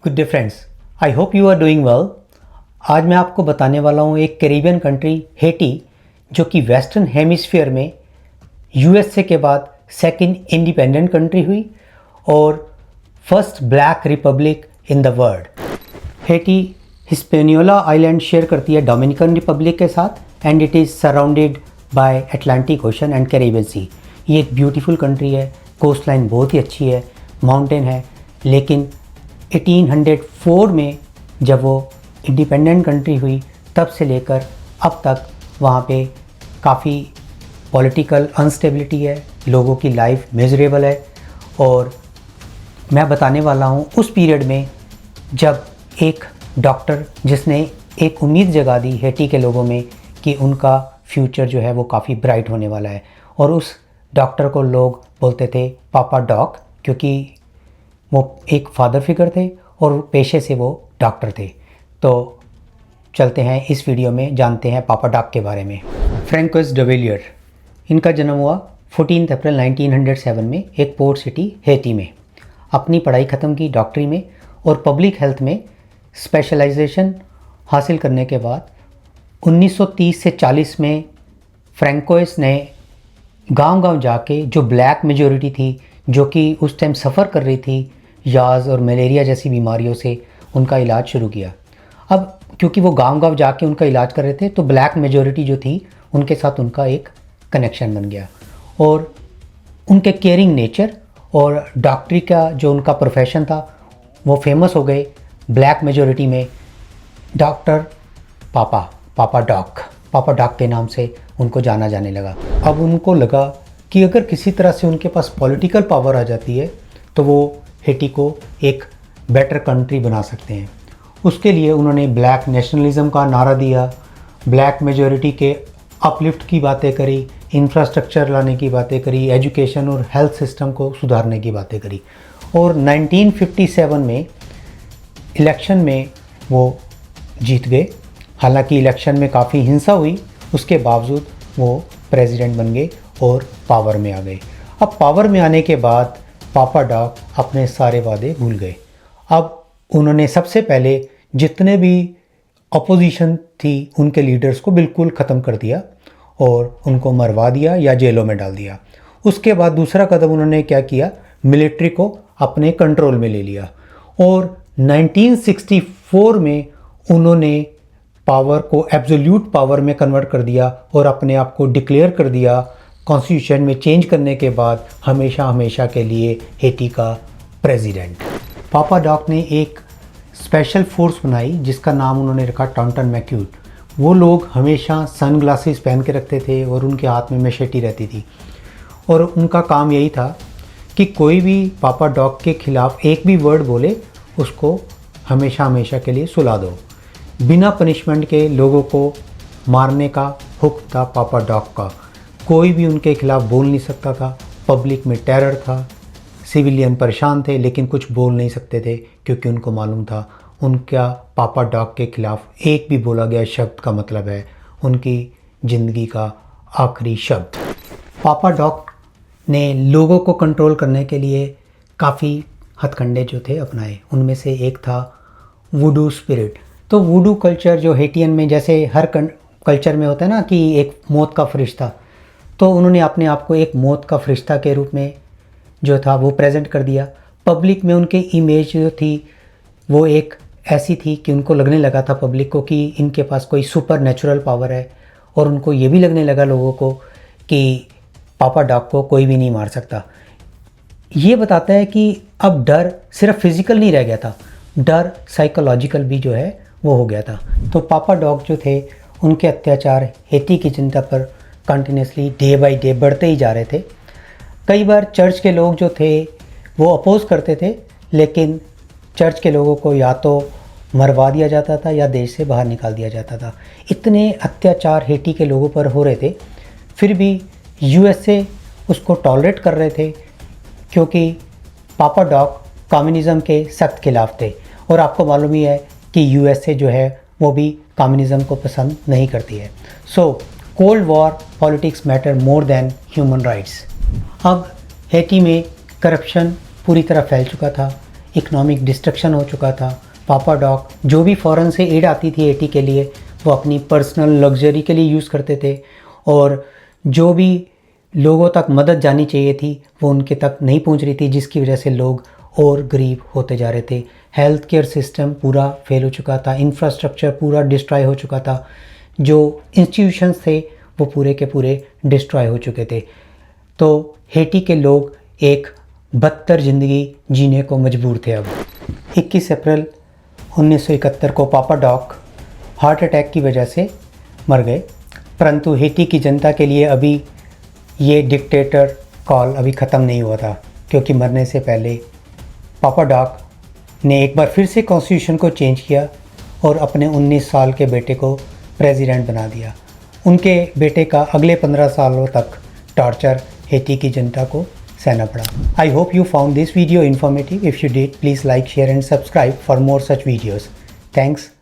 Good day friends, I hope you are doing well. आज मैं आपको बताने वाला हूँ एक कैरिबियन कंट्री हेटी, जो कि वेस्टर्न हेमिस्फीयर में यूएसए के बाद सेकंड इंडिपेंडेंट कंट्री हुई और first black republic in the world. Haiti Hispaniola island share करती है डोमिनिकन रिपब्लिक के साथ and it is surrounded by Atlantic Ocean and Caribbean Sea. ये एक ब्यूटीफुल कंट्री है, कोस्ट लाइन बहुत ही अच्छी है, माउंटेन है, लेकिन 1804 में जब वो इंडिपेंडेंट कंट्री हुई तब से लेकर अब तक वहाँ पे काफ़ी पॉलिटिकल अनस्टेबिलिटी है, लोगों की लाइफ मिजरेबल है। और मैं बताने वाला हूँ उस पीरियड में जब एक डॉक्टर जिसने एक उम्मीद जगा दी हेटी के लोगों में कि उनका फ्यूचर जो है वो काफ़ी ब्राइट होने वाला है, और उस डॉक्टर को लोग बोलते थे पापा डॉक, क्योंकि वो एक फादर फिगर थे और पेशे से वो डॉक्टर थे। तो चलते हैं इस वीडियो में, जानते हैं पापा डॉक के बारे में। फ्रैंकोइस डुविलियर, इनका जन्म हुआ 14 अप्रैल 1907 में एक पोर्ट सिटी हेटी में। अपनी पढ़ाई ख़त्म की डॉक्टरी में और पब्लिक हेल्थ में स्पेशलाइजेशन हासिल करने के बाद 1930 से 40 में फ्रैंकोइस ने गांव-गांव जाके जो ब्लैक मेजॉरिटी थी, जो कि उस टाइम सफ़र कर रही थी याज़ और मलेरिया जैसी बीमारियों से, उनका इलाज शुरू किया। अब क्योंकि वो गांव-गांव जाके उनका इलाज कर रहे थे तो ब्लैक मेजॉरिटी जो थी उनके साथ उनका एक कनेक्शन बन गया, और उनके केयरिंग नेचर और डॉक्टरी का जो उनका प्रोफेशन था वो फेमस हो गए ब्लैक मेजॉरिटी में। डॉक्टर पापा डॉक के नाम से उनको जाना जाने लगा। अब उनको लगा कि अगर किसी तरह से उनके पास पॉलिटिकल पावर आ जाती है तो वो हेटी को एक बेटर कंट्री बना सकते हैं। उसके लिए उन्होंने ब्लैक नेशनलिज्म का नारा दिया, ब्लैक मेजॉरिटी के अपलिफ्ट की बातें करी, इंफ्रास्ट्रक्चर लाने की बातें करी, एजुकेशन और हेल्थ सिस्टम को सुधारने की बातें करी। और 1957 में इलेक्शन में वो जीत गए। हालांकि इलेक्शन में काफ़ी हिंसा हुई, उसके बावजूद वो प्रेसिडेंट बन गए और पावर में आ गए। अब पावर में आने के बाद पापा डॉक अपने सारे वादे भूल गए। अब उन्होंने सबसे पहले जितने भी अपोजिशन थी उनके लीडर्स को बिल्कुल ख़त्म कर दिया और उनको मरवा दिया या जेलों में डाल दिया। उसके बाद दूसरा कदम उन्होंने क्या किया, मिलिट्री को अपने कंट्रोल में ले लिया, और 1964 में उन्होंने पावर को एब्सोल्यूट पावर में कन्वर्ट कर दिया और अपने आप को डिक्लेयर कर दिया कॉन्स्टिट्यूशन में चेंज करने के बाद हमेशा के लिए हेटी का प्रेसिडेंट। पापा डॉक ने एक स्पेशल फोर्स बनाई जिसका नाम उन्होंने रखा टॉन्टन मैक्यूट। वो लोग हमेशा सन ग्लासेस पहन के रखते थे और उनके हाथ में मैशेटी रहती थी, और उनका काम यही था कि कोई भी पापा डॉक के ख़िलाफ़ एक भी वर्ड बोले उसको हमेशा के लिए सुला दो। बिना पनिशमेंट के लोगों को मारने का हुक्म था पापा डॉक का। कोई भी उनके खिलाफ़ बोल नहीं सकता था। पब्लिक में टेरर था, सिविलियन परेशान थे लेकिन कुछ बोल नहीं सकते थे, क्योंकि उनको मालूम था उनका पापा डॉक के ख़िलाफ़ एक भी बोला गया शब्द का मतलब है उनकी ज़िंदगी का आखिरी शब्द। पापा डॉक ने लोगों को कंट्रोल करने के लिए काफ़ी हथकंडे जो थे अपनाए। उनमें से एक था वुडू स्पिरिट। तो वुडू कल्चर जो हेटियन में, जैसे हर कल्चर में होता है ना कि एक मौत का फरिश्ता, तो उन्होंने अपने आप को एक मौत का फरिश्ता के रूप में जो था वो प्रेजेंट कर दिया। पब्लिक में उनकी इमेज जो थी वो एक ऐसी थी कि उनको लगने लगा था पब्लिक को कि इनके पास कोई सुपर नेचुरल पावर है, और उनको ये भी लगने लगा लोगों को कि पापा डॉक को कोई भी नहीं मार सकता। ये बताता है कि अब डर सिर्फ फिज़िकल नहीं रह गया था, डर साइकोलॉजिकल भी जो है वो हो गया था। तो पापा डॉक जो थे उनके अत्याचार हेटी की जनता पर कंटिन्यूसली डे बाय डे बढ़ते ही जा रहे थे। कई बार चर्च के लोग जो थे वो अपोज़ करते थे, लेकिन चर्च के लोगों को या तो मरवा दिया जाता था या देश से बाहर निकाल दिया जाता था। इतने अत्याचार हेटी के लोगों पर हो रहे थे, फिर भी यूएसए उसको टॉलरेट कर रहे थे, क्योंकि पापा डॉक कम्युनिज़म के सख्त खिलाफ थे। और आपको मालूम ही है कि यूएसए जो है वो भी कम्युनिज़म को पसंद नहीं करती है। So cold war politics matter more than human rights. अब हेटी में करप्शन पूरी तरह फैल चुका था। इकोनॉमिक डिस्ट्रक्शन हो चुका था। पापा डॉक जो भी फ़ॉरेन से एड आती थी हेटी के लिए वो अपनी पर्सनल लग्जरी के लिए यूज़ करते थे, और जो भी लोगों तक मदद जानी चाहिए थी वो उनके तक नहीं पहुंच रही थी, जिसकी वजह से लोग और गरीब होते जा रहे थे। हेल्थ केयर सिस्टम पूरा फेल हो चुका था, इंफ्रास्ट्रक्चर पूरा डिस्ट्रॉय हो चुका था, जो इंस्टीट्यूशंस थे वो पूरे के पूरे डिस्ट्रॉय हो चुके थे। तो हेटी के लोग एक बदतर ज़िंदगी जीने को मजबूर थे। अब 21 अप्रैल 1971 को पापा डॉक हार्ट अटैक की वजह से मर गए, परंतु हेटी की जनता के लिए अभी ये डिक्टेटर कॉल अभी ख़त्म नहीं हुआ था, क्योंकि मरने से पहले पापा डॉक ने एक बार फिर से कॉन्स्टिट्यूशन को चेंज किया और अपने 19 साल के बेटे को प्रेसिडेंट बना दिया। उनके बेटे का अगले 15 सालों तक टॉर्चर हेटी की जनता को सहना पड़ा। आई hope you found this video informative. If you did, please like, share and subscribe for more such videos. Thanks